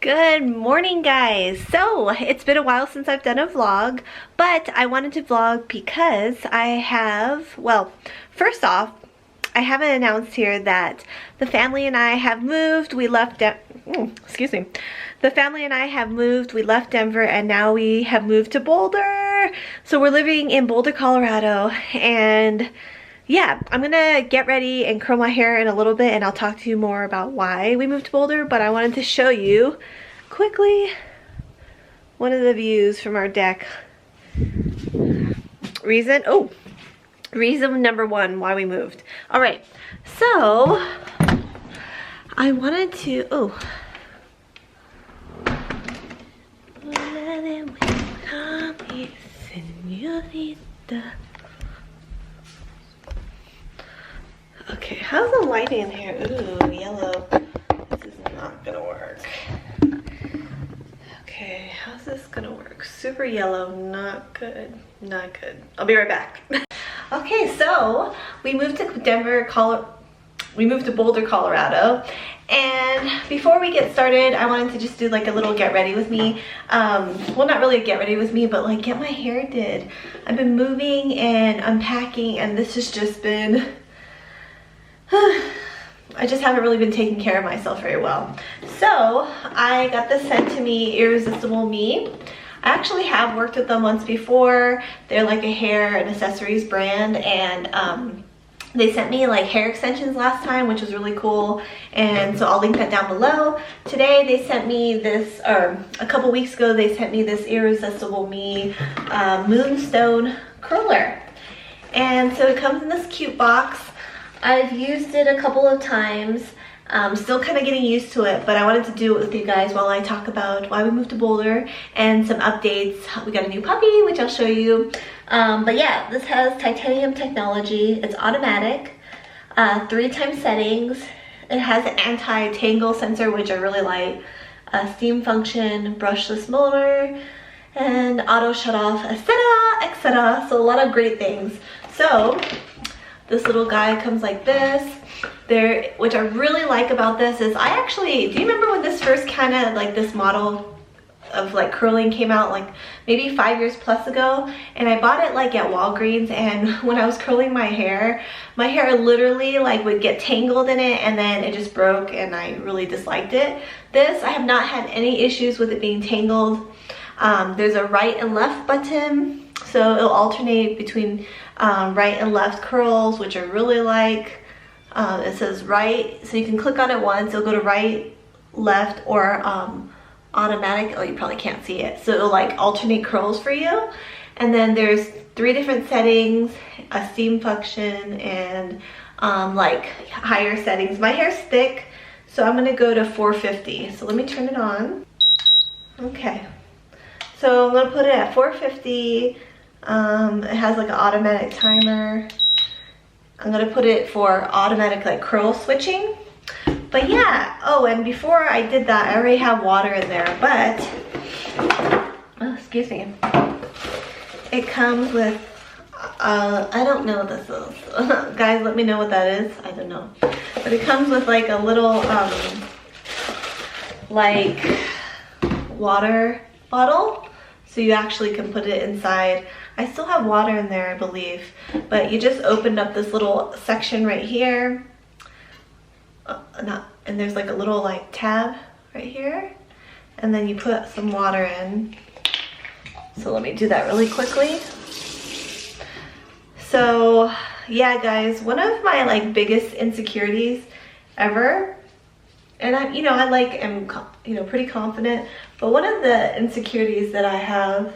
Good morning, guys. So it's been a while since I've done a vlog, but I wanted to vlog because I have, well, first off, I haven't announced here that the family and I have moved. We left, excuse me. The family and I have moved. We left Denver and now we have moved to Boulder. So we're living in Boulder, Colorado, and yeah, I'm gonna get ready and curl my hair in a little bit and I'll talk to you more about why we moved to Boulder, but I wanted to show you quickly one of the views from our deck. Reason number one why we moved. All right, so I wanted to, okay, how's the lighting in here? Ooh, yellow. This is not gonna work. Okay, how's this gonna work? Super yellow, not good, not good. I'll be right back. Okay, so we moved to Boulder, Colorado. And before we get started, I wanted to just do like a little get ready with me. Well, not really a get ready with me, but like get my hair did. I've been moving and unpacking and this has just been, I just haven't really been taking care of myself very well. So I got this sent to me, Irresistible Me. I actually have worked with them once before. They're like a hair and accessories brand, and they sent me like hair extensions last time, which was really cool, and so I'll link that down below. Today they sent me this, or a couple weeks ago they sent me this Irresistible Me Moonstone curler, and so it comes in this cute box. I've used it a couple of times. Still kind of getting used to it, but I wanted to do it with you guys while I talk about why we moved to Boulder and some updates. We got a new puppy, which I'll show you. But yeah, this has titanium technology. It's automatic, 3-time settings. It has an anti-tangle sensor, which I really like, a steam function, brushless motor, and auto shut off, etc., etc. So a lot of great things. So this little guy comes like this. Which I really like about this is do you remember when this first kind of like this model of like curling came out, like maybe 5 years plus ago, and I bought it like at Walgreens, and when I was curling my hair literally like would get tangled in it and then it just broke and I really disliked it. This, I have not had any issues with it being tangled. There's a right and left button, so it'll alternate between right and left curls, which I really like. It says right, so you can click on it once, it'll go to right, left, or automatic. Oh, you probably can't see it. So it'll like alternate curls for you. And then there's 3 different settings, a steam function, and like higher settings. My hair's thick, so I'm gonna go to 450. So let me turn it on. Okay, so I'm gonna put it at 450. It has like an automatic timer. I'm gonna put it for automatic like curl switching. But yeah, oh, and before I did that, I already have water in there, but, oh, excuse me. It comes with, I don't know what this is. Guys, let me know what that is. I don't know. But it comes with like a little, like water bottle. So you actually can put it inside. I still have water in there, I believe, but you just opened up this little section right here. And there's like a little like tab right here, and then you put some water in. So let me do that really quickly. So yeah, guys, one of my like biggest insecurities ever, and I am pretty confident, but one of the insecurities that I have,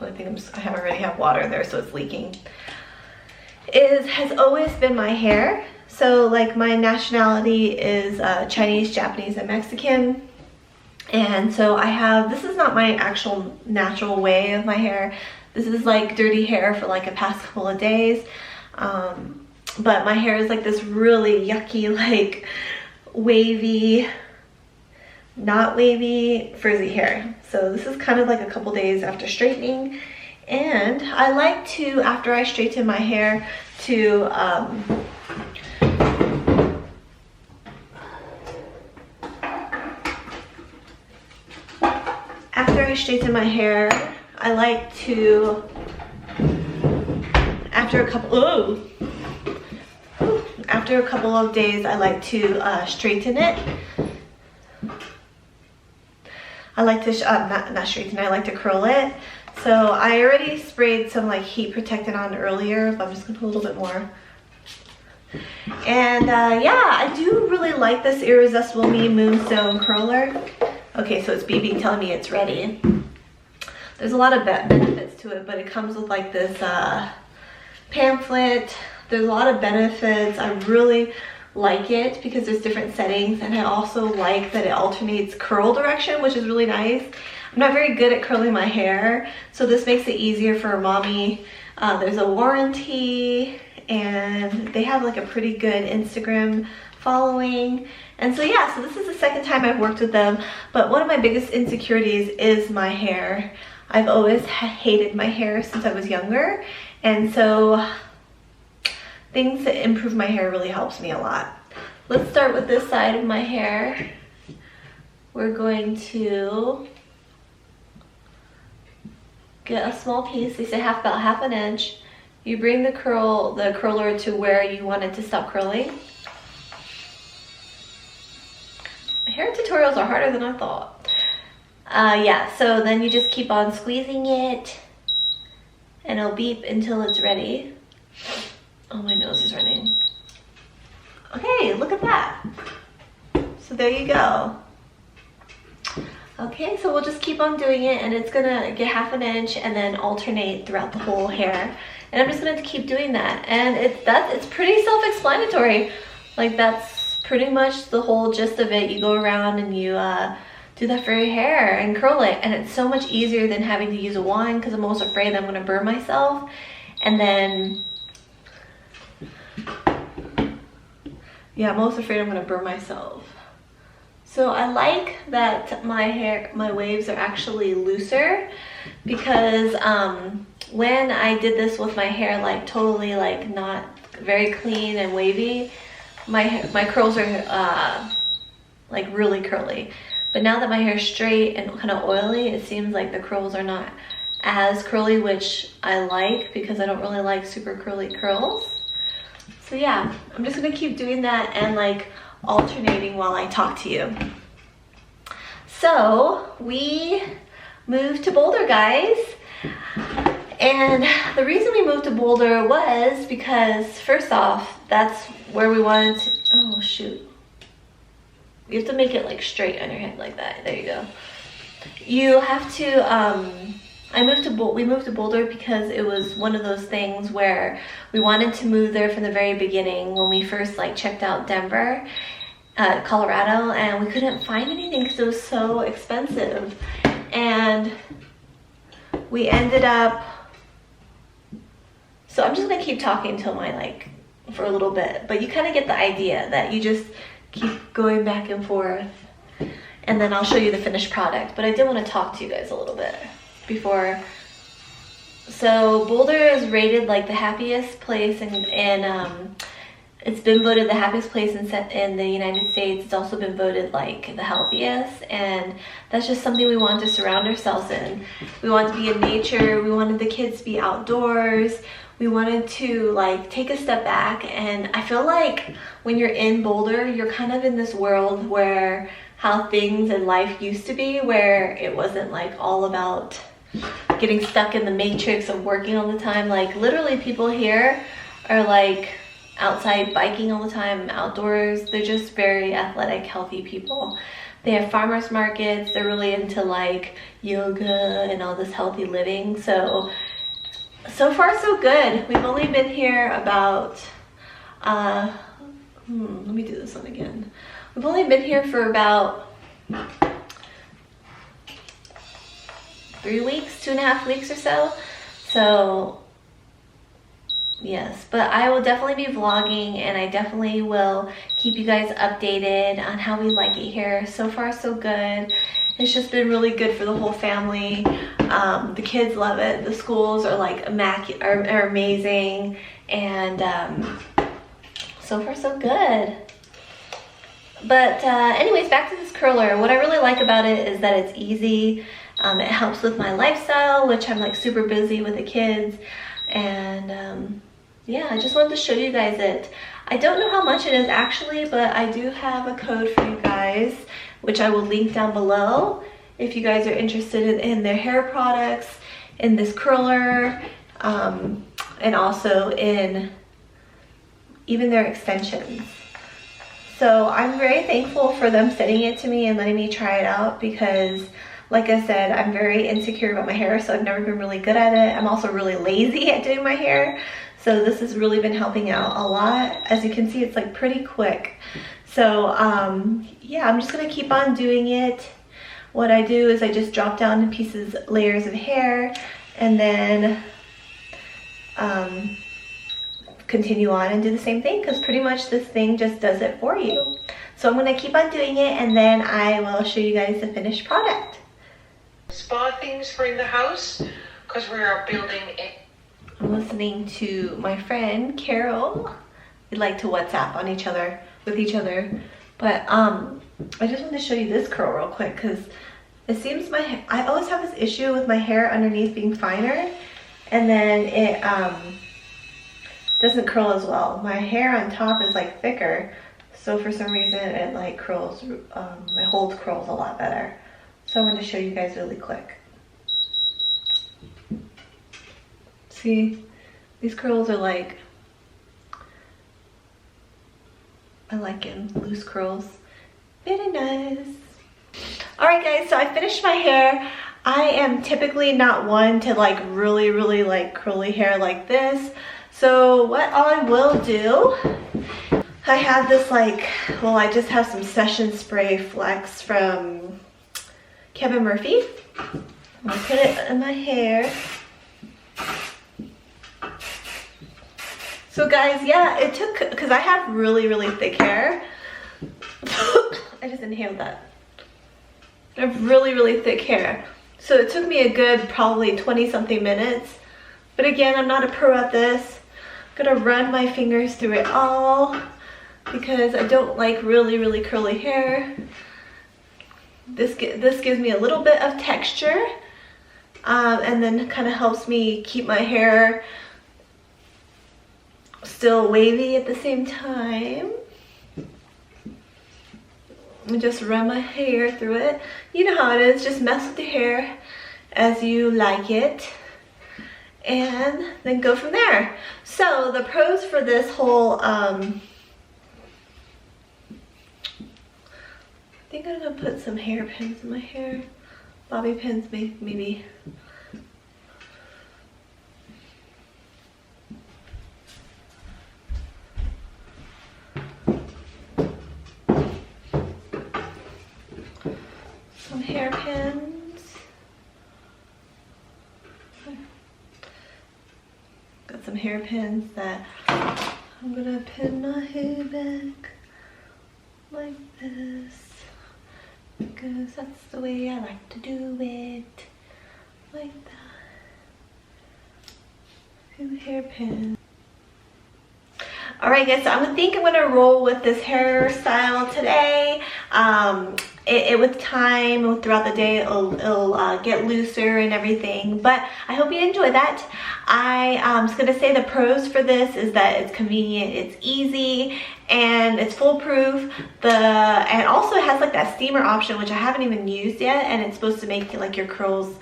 well, I already have water there, so it's leaking, has always been my hair. So like my nationality is Chinese, Japanese, and Mexican. And so this is not my actual natural way of my hair. This is like dirty hair for like a past couple of days. But my hair is like this really yucky, like wavy, not wavy, frizzy hair. So this is kind of like a couple days after straightening. And I like to, after I straighten my hair, to After I straighten my hair, I like to, after a couple of days, I like to straighten it. I like to, not straighten, I like to curl it. So I already sprayed some like heat protectant on earlier, but I'm just gonna put a little bit more. And yeah, I do really like this Irresistible Me Moonstone Curler. Okay, so it's BB telling me it's ready. There's a lot of benefits to it, but it comes with like this pamphlet. There's a lot of benefits. I really like it because there's different settings, and I also like that it alternates curl direction, which is really nice. I'm not very good at curling my hair, so this makes it easier for mommy. There's a warranty, and they have like a pretty good Instagram following. And so yeah, so this is the second time I've worked with them, but one of my biggest insecurities is my hair. I've always hated my hair since I was younger, and so things that improve my hair really helps me a lot. Let's start with this side of my hair. We're going to get a small piece. They say about half an inch. You bring the curler to where you want it to stop curling. Hair tutorials are harder than I thought. Yeah, so then you just keep on squeezing it, and it'll beep until it's ready. Oh, my nose is running. Okay, look at that. So there you go. Okay, so we'll just keep on doing it, and it's gonna get half an inch and then alternate throughout the whole hair. And I'm just gonna keep doing that. And it's pretty self-explanatory. Like, that's pretty much the whole gist of it. You go around and you do that for your hair and curl it. And it's so much easier than having to use a wand, because I'm almost afraid that I'm gonna burn myself. And then, yeah, I'm almost afraid I'm gonna burn myself. So I like that my waves are actually looser, because when I did this with my hair like totally like not very clean and wavy, my curls are like really curly. But now that my hair is straight and kind of oily, it seems like the curls are not as curly, which I like because I don't really like super curly curls. So yeah, I'm just gonna keep doing that and like alternating while I talk to you. So we moved to Boulder, guys. And the reason we moved to Boulder was because, first off, that's where we wanted to, oh shoot. You have to make it like straight on your head like that. There you go. You have to, we moved to Boulder because it was one of those things where we wanted to move there from the very beginning when we first like checked out Denver, Colorado, and we couldn't find anything because it was so expensive. And we ended up, so I'm just gonna keep talking until for a little bit, but you kind of get the idea that you just keep going back and forth, and then I'll show you the finished product. But I did want to talk to you guys a little bit before. So Boulder is rated like the happiest place, and it's been voted the happiest place in the United States. It's also been voted like the healthiest, and that's just something we want to surround ourselves in. We want to be in nature. We wanted the kids to be outdoors. We wanted to like take a step back, and I feel like when you're in Boulder, you're kind of in this world where how things in life used to be, where it wasn't like all about getting stuck in the matrix of working all the time. Like literally people here are like outside biking all the time, outdoors. They're just very athletic, healthy people. They have farmers markets. They're really into like yoga and all this healthy living. So far so good. We've only been here about, let me do this one again. We've only been here for about 3 weeks, 2.5 weeks or so. So yes, but I will definitely be vlogging, and I definitely will keep you guys updated on how we like it here. So far so good. It's just been really good for the whole family. The kids love it. The schools are like are amazing, and so far so good. But anyways, back to this curler. What I really like about it is that it's easy. It helps with my lifestyle, which I'm like super busy with the kids. And yeah, I just wanted to show you guys it. I don't know how much it is actually, but I do have a code for you guys, which I will link down below if you guys are interested in their hair products, in this curler, and also in even their extensions. So I'm very thankful for them sending it to me and letting me try it out, because like I said, I'm very insecure about my hair, so I've never been really good at it. I'm also really lazy at doing my hair, so this has really been helping out a lot. As you can see, it's like pretty quick. So yeah, I'm just gonna keep on doing it. What I do is I just drop down in pieces, layers of hair, and then continue on and do the same thing, because pretty much this thing just does it for you. So I'm gonna keep on doing it, and then I will show you guys the finished product. Spa things for in the house, because we are building it. I'm listening to my friend Carol. We like to WhatsApp on each other, with each other. But I just want to show you this curl real quick, because it seems I always have this issue with my hair underneath being finer, and then it doesn't curl as well. My hair on top is like thicker, so for some reason it like curls, my hold curls a lot better. So I wanted to show you guys really quick. See, these curls are like, I like them, loose curls. Very nice. Alright guys, so I finished my hair. I am typically not one to like really like curly hair like this. So what I will do, I have this like, well, I just have some Session Spray Flex from Kevin Murphy. I'm gonna put it in my hair. So guys, yeah, it took, because I have really thick hair. I just inhaled that. I have really thick hair. So it took me a good probably 20 something minutes. But again, I'm not a pro at this. I'm gonna run my fingers through it all, because I don't like really curly hair. This gives me a little bit of texture, and then kind of helps me keep my hair still wavy at the same time. And just run my hair through it. You know how it is, just mess with your hair as you like it, and then go from there. So the pros for this whole I think I'm gonna put some hairpins in my hair, bobby pins maybe. Some hairpins. Got some hairpins that I'm gonna pin my hair back like this, because that's the way I like to do it, like that. Few hairpins. Alright guys, so I think I'm gonna roll with this hairstyle today. With time, throughout the day, it'll get looser and everything, but I hope you enjoy that. I was gonna say the pros for this is that it's convenient, it's easy, and it's foolproof. And also it has like that steamer option, which I haven't even used yet, and it's supposed to make like your curls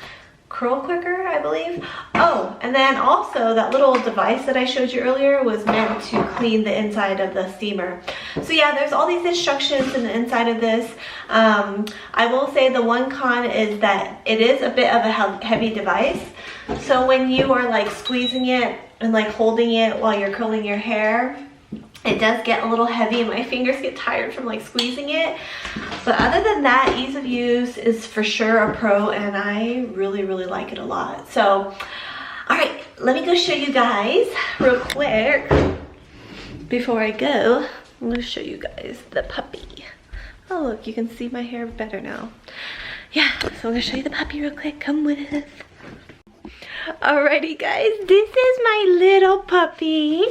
curl quicker, I believe. Oh, and then also that little device that I showed you earlier was meant to clean the inside of the steamer. So yeah, there's all these instructions in the inside of this. I will say the one con is that it is a bit of a heavy device. So when you are like squeezing it and like holding it while you're curling your hair, it does get a little heavy and my fingers get tired from like squeezing it. But other than that, ease of use is for sure a pro, and I really like it a lot. So, all right, let me go show you guys real quick. Before I go, I'm gonna show you guys the puppy. Oh look, you can see my hair better now. Yeah, so I'm gonna show you the puppy real quick. Come with us. Alrighty guys, this is my little puppy.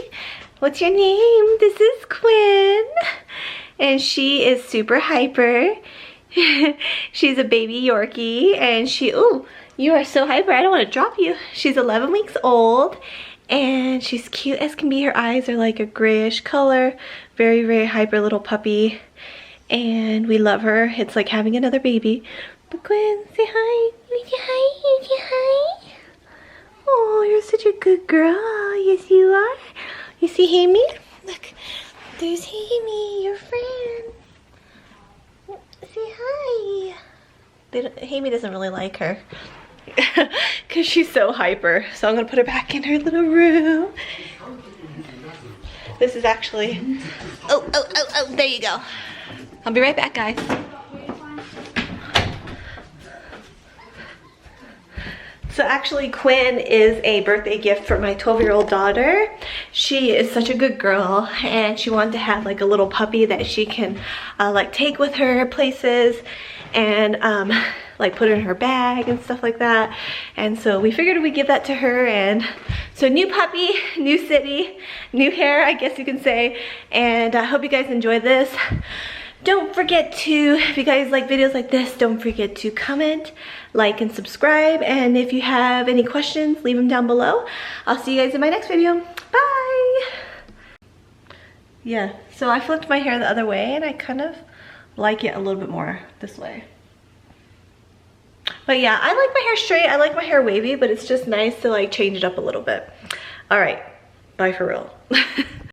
What's your name? This is Quinn. And she is super hyper. She's a baby Yorkie, and ooh, you are so hyper, I don't want to drop you. She's 11 weeks old, and she's cute as can be. Her eyes are like a grayish color. Very, very hyper little puppy, and we love her. It's like having another baby. But Gwen, say hi. Say hi. Say hi. Oh, you're such a good girl. Yes, you are. You see Hammy? Look, there's Hammy, your friend. Say hi. Hammy doesn't really like her because she's so hyper. So I'm gonna put her back in her little room. This is actually, oh, there you go. I'll be right back, guys. So actually Quinn is a birthday gift for my 12-year-old daughter. She is such a good girl, and she wanted to have like a little puppy that she can like take with her places and like put in her bag and stuff like that. And so we figured we'd give that to her. And so new puppy, new city, new hair, I guess you can say. And I hope you guys enjoy this. Don't forget to, if you guys like videos like this, don't forget to comment, like, and subscribe. And if you have any questions, leave them down below. I'll see you guys in my next video. Bye! Yeah, so I flipped my hair the other way, and I kind of like it a little bit more this way. But yeah, I like my hair straight. I like my hair wavy, but it's just nice to like change it up a little bit. All right, bye for real.